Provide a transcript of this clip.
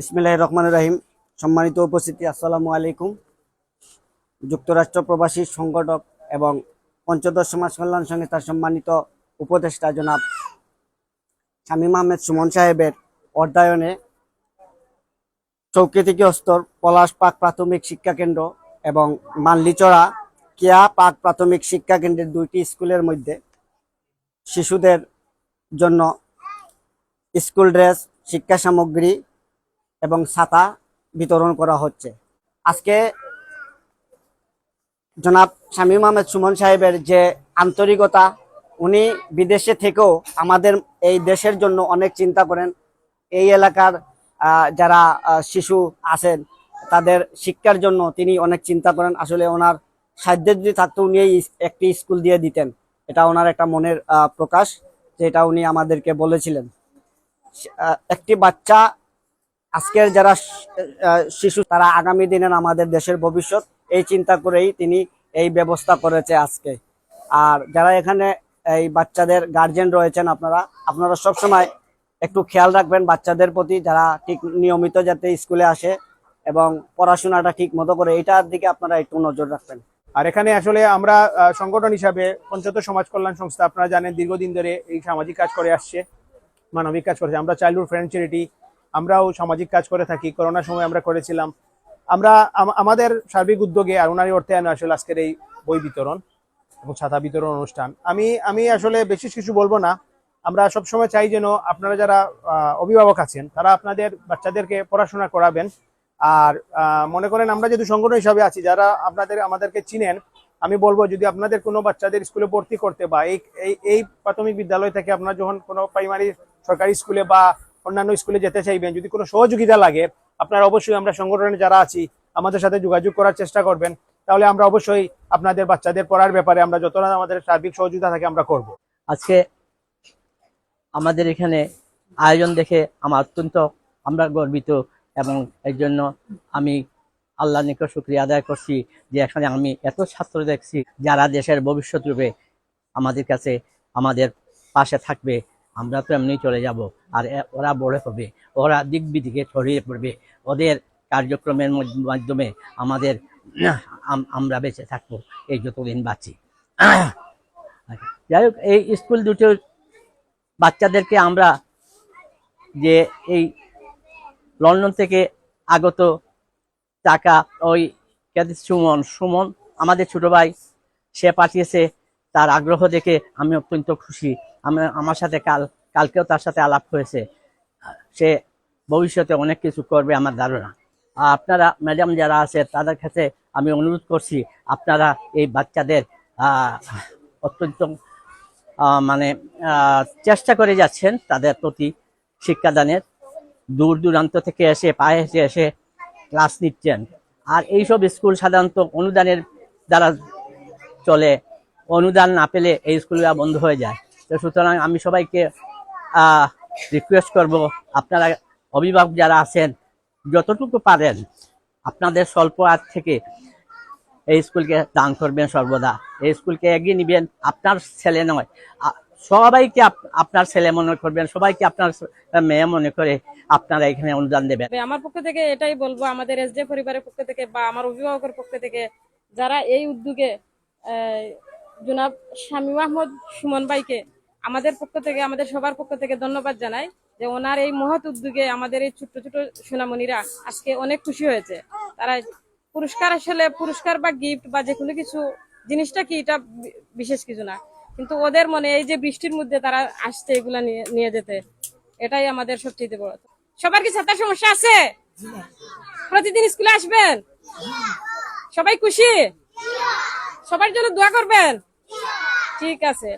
বিসমিল্লাহির রহমানির রহিম। সম্মানিত উপস্থিতি, আসসালামু আলাইকুম। যুক্তরাষ্ট্র প্রবাসী সংগঠক এবং পঞ্চদশ সমাজ কল্যাণ সংস্থার সম্মানিত উপদেষ্টা জনাব শামীম আহমেদ সুমন সাহেবের অর্থায়নে চৌকি থেকে স্তর পলাশ পাক প্রাথমিক শিক্ষা কেন্দ্র এবং মানলিচড়া কেয়া পাক প্রাথমিক শিক্ষা কেন্দ্রের দুইটি স্কুলের মধ্যে শিশুদের জন্য স্কুল ড্রেস, শিক্ষা সামগ্রী এবং ছাতা বিতরণ করা হচ্ছে। আজকে জনাব শামীম আহমেদ সুমন সাহেবের যে আন্তরিকতা, উনি বিদেশে থেকেও আমাদের এই দেশের জন্য অনেক চিন্তা করেন। এই এলাকার যারা শিশু আছেন তাদের শিক্ষার জন্য তিনি অনেক চিন্তা করেন। আসলে ওনার সাধ্য যদি থাকতো উনি একটি স্কুল দিয়ে দিতেন, এটা ওনার একটা মনের প্রকাশ, যেটা উনি আমাদেরকে বলেছিলেন। একটি বাচ্চা, আজকের যারা শিশু তারা আগামী দিনের আমাদের দেশের ভবিষ্যৎ, এই চিন্তা করেই তিনি এই ব্যবস্থা করেছে আজকে। আর যারা এখানে এই বাচ্চাদের গার্জিয়ান রয়েছেন, আপনারা সবসময় একটু খেয়াল রাখবেন বাচ্চাদের প্রতি, যারা ঠিক নিয়মিত যাতে স্কুলে আসে এবং পড়াশোনাটা ঠিক মতো করে, এটার দিকে আপনারা একটু নজর রাখবেন। আর এখানে আসলে আমরা সংগঠন হিসাবে পঞ্চদশ সমাজ কল্যাণ সংস্থা, আপনারা জানেন দীর্ঘদিন ধরে এই সামাজিক কাজ করে আসছে, মানবিক কাজ করেছে। আমরা চাইল্ডহুড ফ্রেন্ড চ্যারিটি, আমরাও সামাজিক কাজ করে থাকি। করোনার সময় আমরা করেছিলাম। আমরা আমাদের সার্বিক উদ্যোগে আর ওনারই অর্থায়নে আসলে আজকের এই বই বিতরণ এবং ছাতা বিতরণ অনুষ্ঠান। আমি আসলে বেশি কিছু বলবো না। আমরা সবসময় চাই যেন আপনারা যারা অভিভাবক আছেন তারা আপনাদের বাচ্চাদেরকে পড়াশোনা করাবেন। আর মনে করেন আমরা যেহেতু সংগঠন হিসাবে আছি, যারা আমাদেরকে চিনেন, আমি বলবো যদি আপনাদের কোনো বাচ্চাদের স্কুলে ভর্তি করতে বা এই প্রাথমিক বিদ্যালয় থেকে আপনারা যখন কোনো প্রাইমারি সরকারি স্কুলে বা অন্যান্য স্কুলে যেতে চাইবেন, যদি কোনো সহযোগিতা লাগে আপনারা অবশ্যই আমরা সংগঠনে যারা আছি আমাদের সাথে যোগাযোগ করার চেষ্টা করবেন। তাহলে আমরা অবশ্যই আপনাদের বাচ্চাদের পড়ার ব্যাপারে আমরা যতটা আমাদের সার্বিক সহযোগিতা থাকে আমরা করব। আজকে আমাদের এখানে আয়োজন দেখে আমরা গর্বিত, এবং এর জন্য আমি আল্লাহর নিকট শুকরিয়া আদায় করছি যে এখানে আমি এত ছাত্র দেখছি যারা দেশের ভবিষ্যৎ রূপে আমাদের কাছে আমাদের পাশে থাকবে। আমরা তো এমনি চলে যাব, আর ওরা বড় হবে, ওরা দিক বিদিকে ছড়িয়ে পড়বে। ওদের কার্যক্রমের মাধ্যমে আমরা বেঁচে থাকবো এই যতদিন বাঁচি। যাই হোক, এই স্কুল দুটোর বাচ্চাদেরকে আমরা যে এই লন্ডন থেকে আগত টাকা, ওই সুমন আমাদের ছোট ভাই, সে পাঠিয়েছে। তার আগ্রহ দেখে আমি অত্যন্ত খুশি। আমার সাথে কালকেও তার সাথে আলাপ হয়েছে। সে ভবিষ্যতে অনেক কিছু করবে আমার ধারণা। আপনারা ম্যাডাম যারা আছে তাদের কাছে আমি অনুরোধ করছি, আপনারা এই বাচ্চাদের অত্যন্ত চেষ্টা করে যাচ্ছেন তাদের প্রতি শিক্ষাদানের। দূর দূরান্ত থেকে এসে পায়ে হেঁটে এসে ক্লাস নিচ্ছেন। আর এইসব স্কুল সাধারণত অনুদানের দ্বারা চলে, অনুদান না পেলে এই স্কুলগুলো বন্ধ হয়ে যায়। তো সুতরাং আমি সবাইকে রিকোয়েস্ট করব, আপনারা অভিভাবক যারা আছেন যতটুকু পারেন আপনাদের স্বল্প আয় থেকে এই স্কুলকে দান করবেন। সর্বদা এই স্কুলকে এগিয়ে নিবেন। আপনার ছেলে নয়, সবাইকে আপনার ছেলে মনে করবেন, সবাইকে আপনার মেয়ে মনে করে আপনারা এখানে অনুদান দেবেন। আমার পক্ষ থেকে এটাই বলবো, আমাদের এসজে পরিবারের পক্ষ থেকে বা আমার অভিভাবকের পক্ষ থেকে যারা এই উদ্যোগে জনাব শামীম আহমেদ সুমন ভাইকে আমাদের পক্ষ থেকে, আমাদের সবার পক্ষ থেকে ধন্যবাদ জানাই যে ওনার এই মহৎ উদ্যোগে আমাদের এই ছোট্ট ছোট সোনামণিরা আজকে অনেক খুশি হয়েছে। তারা পুরস্কার, আসলে পুরস্কার বা গিফট বা যে কোনো কিছু জিনিসটা কি, এটা বিশেষ কিছু না, কিন্তু ওদের মনে এই যে বৃষ্টির মধ্যে তারা আসছে এগুলা নিয়ে যেতে, এটাই আমাদের সবচেয়ে বড়। সবার কি ছাতার সমস্যা আছে? প্রতিদিন স্কুলে আসবেন? সবাই খুশি? সবার জন্য দোয়া করবেন? ঠিক আছে।